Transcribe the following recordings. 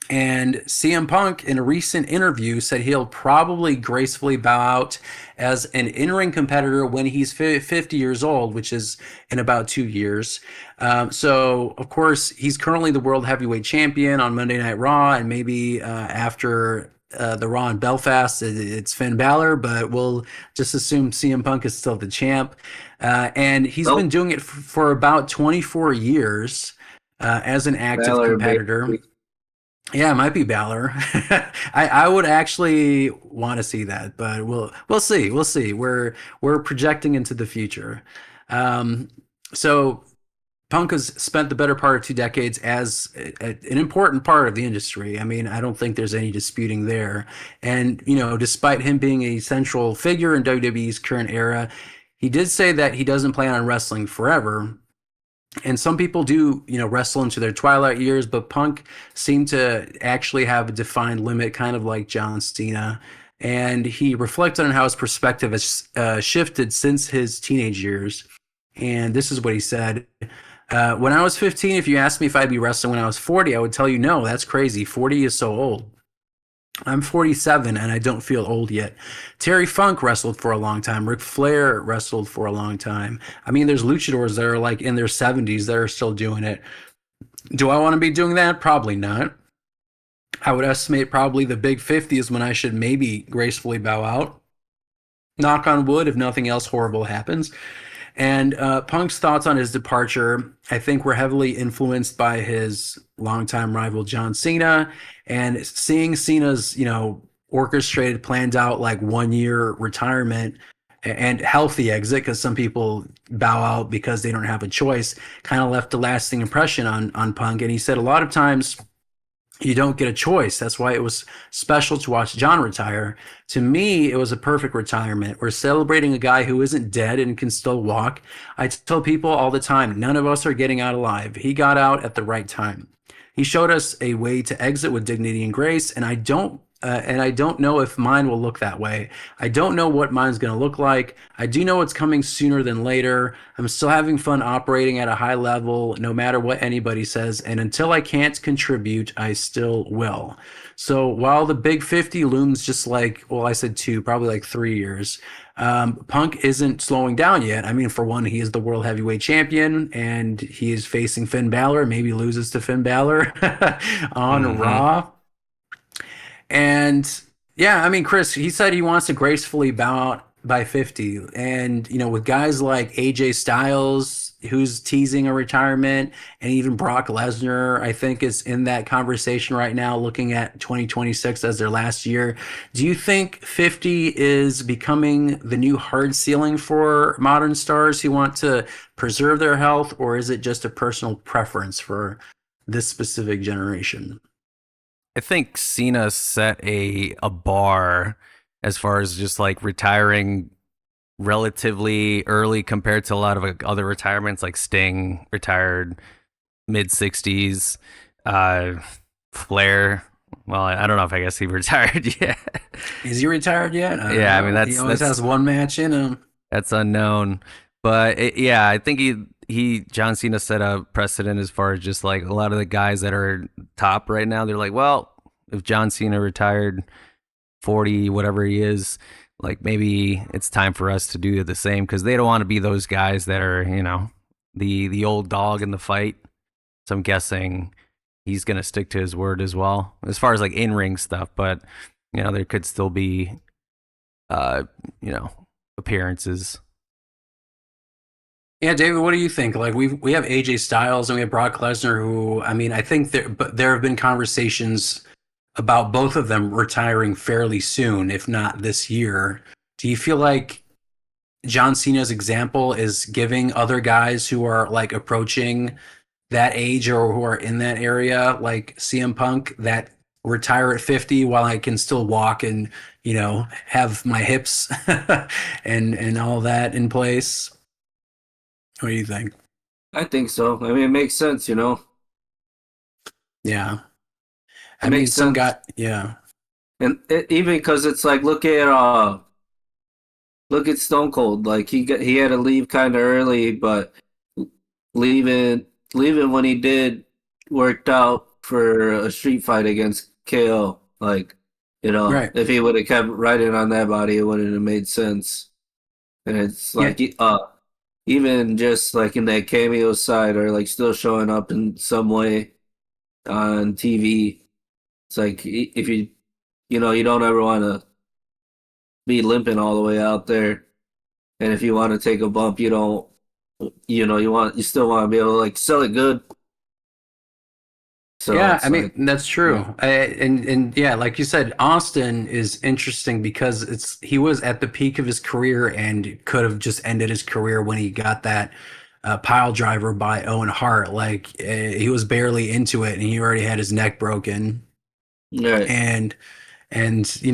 And CM Punk, in a recent interview, said he'll probably gracefully bow out as an in-ring competitor when he's 50 years old, which is in about 2 years. So, of course, he's currently the World Heavyweight Champion on Monday Night Raw, and maybe after the Raw in Belfast, it's Finn Balor, but we'll just assume CM Punk is still the champ. And he's been Nope. doing it for about 24 years as an active Valor, competitor. baby. Yeah, it might be Balor. I would actually want to see that, but we'll see. We'll see. We're projecting into the future. Um, so Punk has spent the better part of 2 decades as an important part of the industry. I mean, I don't think there's any disputing there. And despite him being a central figure in WWE's current era, he did say that he doesn't plan on wrestling forever, and some people do, wrestle into their twilight years, but Punk seemed to actually have a defined limit, kind of like John Cena. And he reflected on how his perspective has shifted since his teenage years. And this is what he said. When I was 15, if you asked me if I'd be wrestling when I was 40, I would tell you no, that's crazy. 40 is so old. I'm 47 and I don't feel old yet. Terry Funk wrestled for a long time. Ric Flair wrestled for a long time. I mean, there's luchadors that are like in their 70s that are still doing it. Do I want to be doing that? Probably not. I would estimate probably the big 50 is when I should maybe gracefully bow out. Knock on wood if nothing else horrible happens. And Punk's thoughts on his departure, I think, were heavily influenced by his longtime rival John Cena, and seeing Cena's, orchestrated, planned out like 1 year retirement and healthy exit, because some people bow out because they don't have a choice, kind of left a lasting impression on Punk. And he said a lot of times you don't get a choice. That's why it was special to watch John retire. To me, it was a perfect retirement. We're celebrating a guy who isn't dead and can still walk. I tell people all the time, none of us are getting out alive. He got out at the right time. He showed us a way to exit with dignity and grace, and I don't know if mine will look that way. I don't know what mine's going to look like. I do know it's coming sooner than later. I'm still having fun operating at a high level, no matter what anybody says. And until I can't contribute, I still will. So while the big 50 looms just like, well, I said two, probably like 3 years, Punk isn't slowing down yet. I mean, for one, he is the world heavyweight champion and he is facing Finn Balor, maybe loses to Finn Balor on Mm-hmm. Raw. And yeah, I mean, Chris, he said he wants to gracefully bow out by 50. And, with guys like AJ Styles, who's teasing a retirement, and even Brock Lesnar, I think, is in that conversation right now, looking at 2026 as their last year. Do you think 50 is becoming the new hard ceiling for modern stars who want to preserve their health, or is it just a personal preference for this specific generation? I think Cena set a bar as far as just like retiring relatively early compared to a lot of other retirements. Like Sting retired mid 60s. uh Flair, well, I don't know if I guess he retired yet. Is he retired yet? I don't Yeah, I mean know. He always has one match in him. that's unknown. But yeah, I think he John Cena set a precedent as far as just like a lot of the guys that are top right now. They're like, well, if John Cena retired 40, whatever he is, like maybe it's time for us to do the same, because they don't want to be those guys that are, the old dog in the fight. So I'm guessing he's gonna stick to his word as well as far as like in ring stuff. But there could still be uh you know appearances. Yeah, David, what do you think? Like we have AJ Styles and we have Brock Lesnar, who, I mean, I think there have been conversations about both of them retiring fairly soon, if not this year. Do you feel like John Cena's example is giving other guys who are like approaching that age or who are in that area, like CM Punk, that retire at 50 while I can still walk and, have my hips and all that in place? What do you think? I think so. I mean, it makes sense, you know? Yeah. It I mean, makes some sense. guy, yeah. And even because it's like, look at Stone Cold. Like he had to leave kind of early, but leaving leaving when he did worked out for a street fight against KO. Like, Right. if he would have kept riding on that body, it wouldn't have made sense. And it's Yeah. like, even just like in that cameo side or like still showing up in some way on TV. It's like if you don't ever want to be limping all the way out there. And if you want to take a bump, you don't, you still want to be able to like sell it good. So Yeah, I it's mean like, that's yeah, true. And yeah, like you said, Austin is interesting because he was at the peak of his career and could have just ended his career when he got that pile driver by Owen Hart. Like he was barely into it and he already had his neck broken. right, And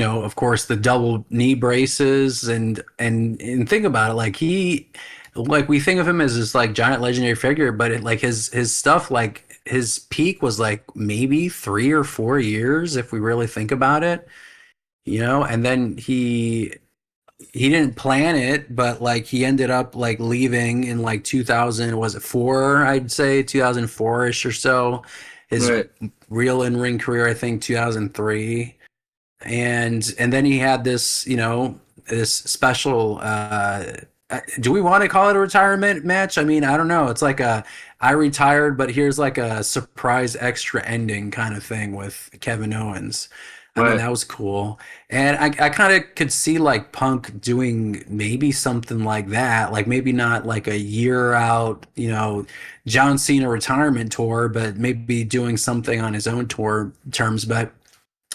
of course the double knee braces and think about it, like we think of him as this like giant legendary figure, but like his stuff, like his peak was like maybe 3 or 4 years if we really think about it, and then he didn't plan it, but like he ended up like leaving in like 2000, was it 4, I'd say 2004ish or so. His right, real in-ring career, I think 2003. And then he had this, this special do we want to call it a retirement match? I mean, I don't know. It's like a I retired, but here's like a surprise extra ending kind of thing with Kevin Owens. I mean, right. that was cool. And I kind of could see like Punk doing maybe something like that. Like maybe not like a year out, John Cena retirement tour, but maybe doing something on his own tour terms. But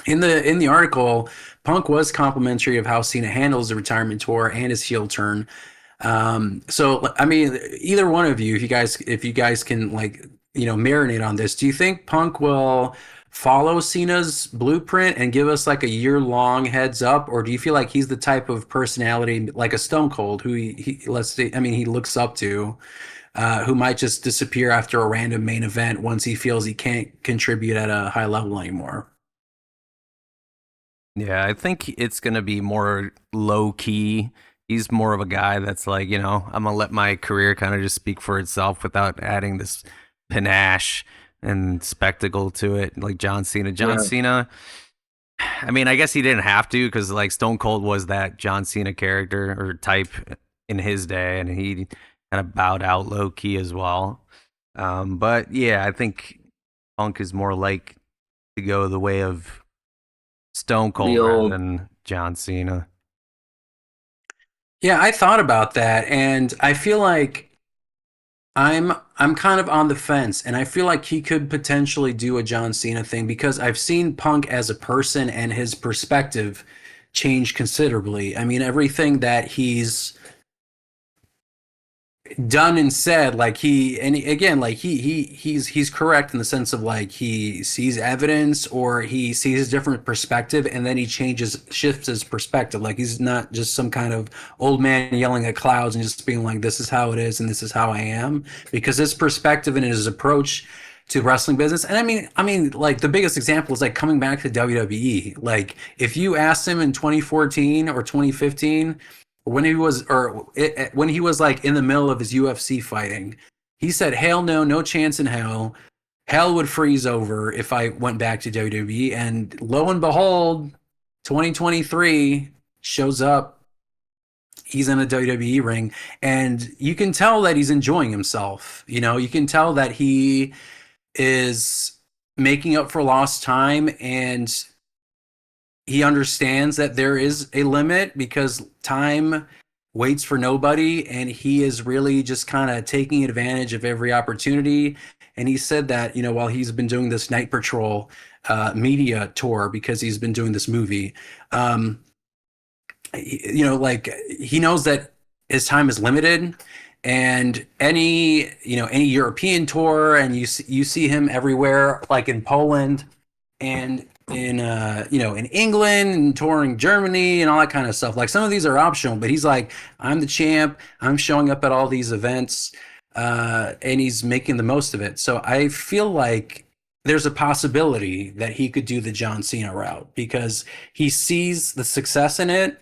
in the article, Punk was complimentary of how Cena handles the retirement tour and his heel turn. So I mean, either one of you, if you guys can like marinate on this, do you think Punk will follow Cena's blueprint and give us like a year-long heads up, or do you feel like he's the type of personality like a Stone Cold who let's say, I mean, he looks up to, who might just disappear after a random main event once he feels he can't contribute at a high level anymore? Yeah, I think it's gonna be more low key. He's more of a guy that's like, I'm gonna let my career kind of just speak for itself without adding this panache and spectacle to it, like John Cena. John Yeah, Cena, I mean, I guess he didn't have to because like Stone Cold was that John Cena character or type in his day, and he kind of bowed out low key as well. But yeah, I think Punk is more like to go the way of Stone the Cold rather old, than John Cena. Yeah, I thought about that, and I feel like I'm kind of on the fence, and I feel like he could potentially do a John Cena thing because I've seen Punk as a person and his perspective change considerably. I mean, everything that he's done and said, like again, like he's correct in the sense of like he sees evidence or he sees a different perspective and then he shifts his perspective. Like he's not just some kind of old man yelling at clouds and just being like, this is how it is and this is how I am, because his perspective and his approach to wrestling business. And I mean, like the biggest example is like coming back to WWE. Like if you asked him in 2014 or 2015, when he was like in the middle of his UFC fighting, he said, "Hell no, no chance in hell. Hell would freeze over if I went back to WWE." And lo and behold, 2023 shows up. He's in a WWE ring, and you can tell that he's enjoying himself. You can tell that he is making up for lost time, and he understands that there is a limit because time waits for nobody, and he is really just kind of taking advantage of every opportunity. And he said that while he's been doing this Night Patrol media tour because he's been doing this movie, um, like he knows that his time is limited. And any European tour, and you see him everywhere, like in Poland and in England and touring Germany and all that kind of stuff. Like some of these are optional, but he's like, I'm the champ. I'm showing up at all these events, and he's making the most of it. So I feel like there's a possibility that he could do the John Cena route because he sees the success in it.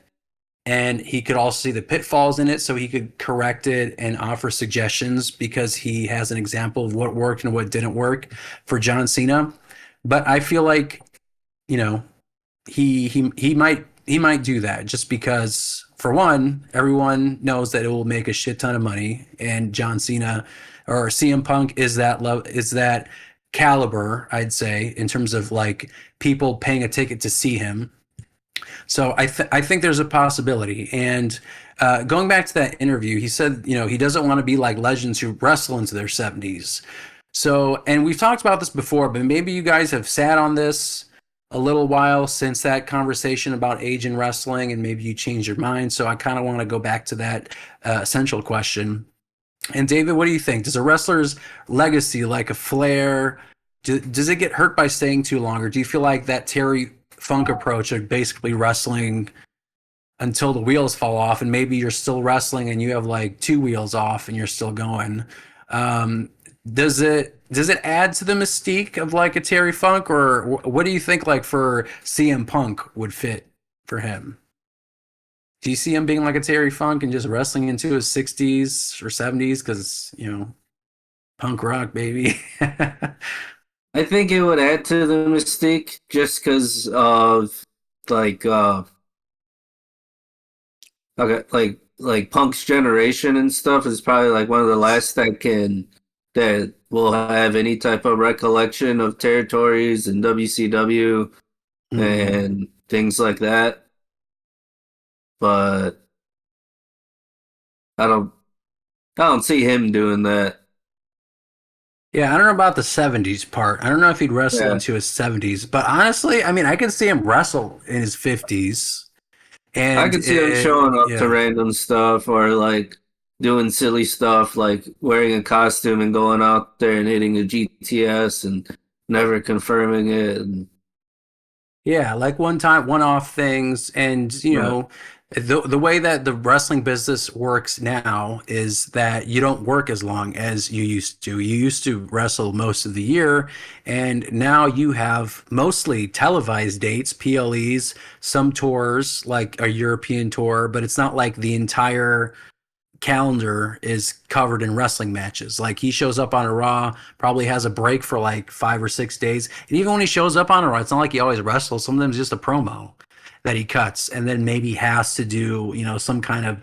And he could also see the pitfalls in it, so he could correct it and offer suggestions because he has an example of what worked and what didn't work for John Cena. but I feel like, you know, he might do that just because, for one, everyone knows that it will make a shit ton of money, and John Cena or CM Punk is that caliber, I'd say, in terms of like people paying a ticket to see him. So I think there's a possibility. And going back to that interview, he said, he doesn't want to be like legends who wrestle into their 70s. So, and we've talked about this before, but maybe you guys have sat on this a little while since that conversation about age in wrestling, and maybe you changed your mind. So I kind of want to go back to that essential question. And David, what do you think? Does a wrestler's legacy, like a Flair, does it get hurt by staying too long, or do you feel like that Terry Funk approach of basically wrestling until the wheels fall off, and maybe you're still wrestling and you have like two wheels off and you're still going? Um, does it add to the mystique of like a Terry Funk, or what do you think like for CM Punk would fit for him? Do you see him being like a Terry Funk and just wrestling into his 60s or 70s because, punk rock, baby? I think it would add to the mystique just because of like okay, like Punk's generation and stuff is probably like one of the last that will have any type of recollection of territories and WCW and things like that. But I don't I don't see him doing that. Yeah, I don't know about the 70s part. I don't know if he'd wrestle Yeah. into his 70s, but honestly, I mean, I can see him wrestle in his 50s. I And could see him showing up to yeah. random stuff or like doing silly stuff like wearing a costume and going out there and hitting a GTS and never confirming it and Yeah, like one time, one-off things, and right. the way that the wrestling business works now is that you don't work as long as you used to. You used to wrestle most of the year, and now you have mostly televised dates, PLEs, some tours, like a European tour, but it's not like the entire calendar is covered in wrestling matches. Like he shows up on a Raw, probably has a break for like 5 or 6 days. And even when he shows up on a Raw, it's not like he always wrestles. Sometimes just a promo that he cuts and then maybe has to do, some kind of,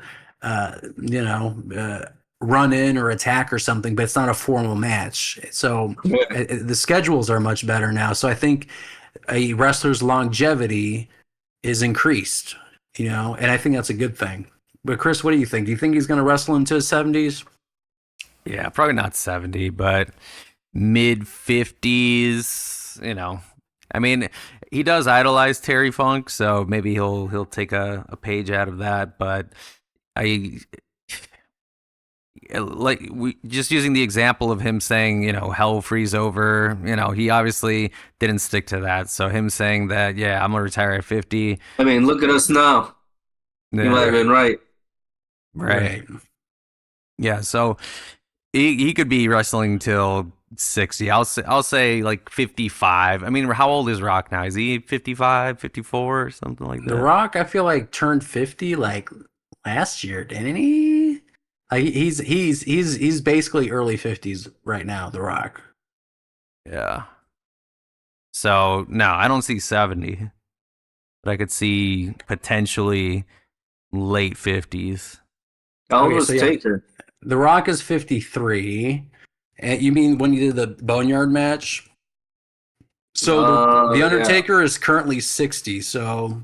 run in or attack or something, but it's not a formal match. So the schedules are much better now. So I think a wrestler's longevity is increased, and I think that's a good thing. But Chris, what do you think? Do you think he's going to wrestle into his 70s? Yeah, probably not 70, but mid 50s, I mean, he does idolize Terry Funk, so maybe he'll take a page out of that, but I like we just using the example of him saying, hell freeze over, he obviously didn't stick to that. So him saying that, yeah, I'm gonna retire at 50. I mean, look at us now. You might Yeah, have been right. right. Right. Yeah, so he could be wrestling till 60. I'll say like 55. I mean, how old is Rock now? Is he 55, 54 or something like The that? Rock, I feel like turned 50 like last year, didn't he? Like he's basically early 50s right now, The Rock. Yeah. So, no, I don't see 70, but I could see potentially late 50s. How old Okay, so was yeah, Taker? The Rock is 53. And you mean when you did the Boneyard match? So the Yeah. Undertaker is currently 60. So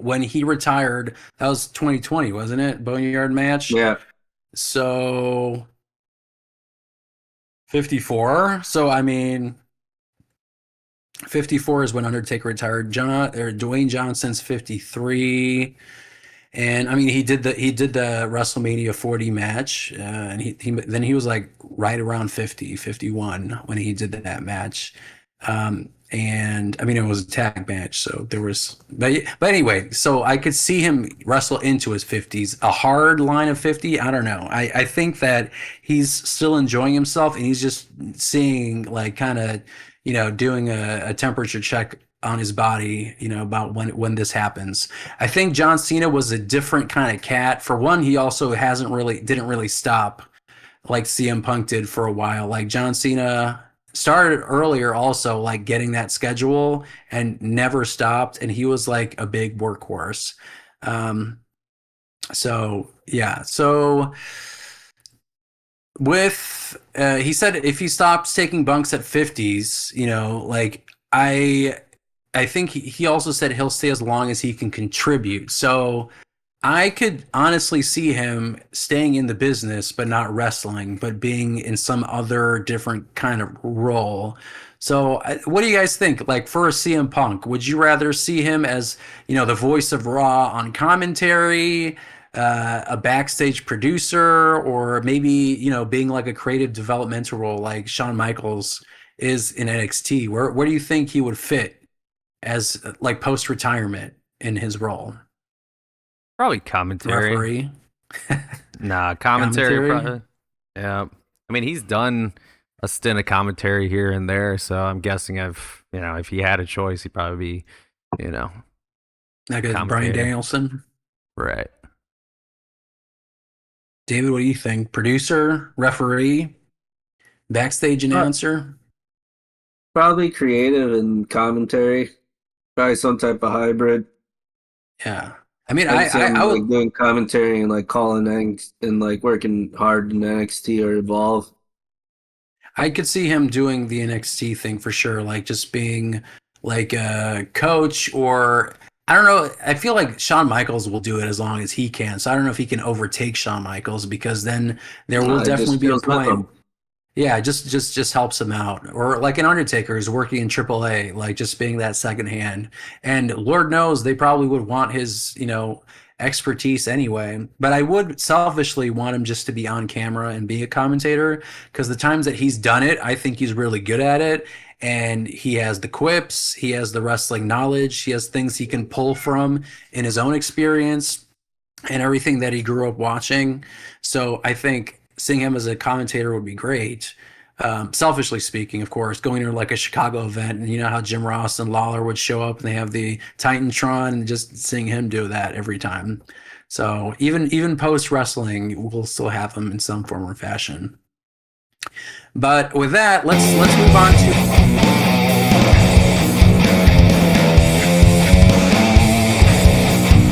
when he retired, that was 2020, wasn't it? Boneyard match. Yeah. So 54. So I mean, 54 is when Undertaker retired. Dwayne Johnson's 53. And I mean, he did the WrestleMania 40 match, and then he was like right around 50, 51 when he did that match. And I mean, it was a tag match, so there was, but anyway, so I could see him wrestle into his 50s. A hard line of 50, I don't know. I think that he's still enjoying himself, and he's just seeing like kind of, doing a temperature check on his body, about when this happens. I think John Cena was a different kind of cat. For one, he also didn't really stop like CM Punk did for a while. Like John Cena started earlier also, like getting that schedule and never stopped, and he was like a big workhorse. Um, so yeah, so with he said if he stops taking bunks at 50s, like I think he also said he'll stay as long as he can contribute. So I could honestly see him staying in the business, but not wrestling, but being in some other different kind of role. So, what do you guys think? Like for a CM Punk, would you rather see him as, the voice of Raw on commentary, a backstage producer, or maybe, being like a creative developmental role like Shawn Michaels is in NXT? Where do you think he would fit as like post retirement in his role? Probably commentary. Referee, Nah, commentary. commentary. Probably. Yeah. I mean, he's done a stint of commentary here and there, so I'm guessing if he had a choice, he'd probably be, Like a Brian commentator. Danielson. Right. David, what do you think? Producer, referee, backstage Uh, announcer? Probably creative and commentary. Probably some type of hybrid. Yeah. I mean, I I, can see I, him I would like doing commentary and like calling and like working hard in NXT or Evolve. I could see him doing the NXT thing for sure, like just being like a coach or I don't know. I feel like Shawn Michaels will do it as long as he can. So I don't know if he can overtake Shawn Michaels because then there will It definitely just be a feels with point. him. Yeah, just helps him out. Or like an Undertaker who's working in AAA, like just being that second hand. And Lord knows they probably would want his, expertise anyway. But I would selfishly want him just to be on camera and be a commentator because the times that he's done it, I think he's really good at it. And he has the quips, he has the wrestling knowledge, he has things he can pull from in his own experience and everything that he grew up watching. So I think seeing him as a commentator would be great. Selfishly speaking, of course, going to like a Chicago event, and you know how Jim Ross and Lawler would show up, and they have the Titantron, and just seeing him do that every time. So even post wrestling, we'll still have him in some form or fashion. But with that, let's move on to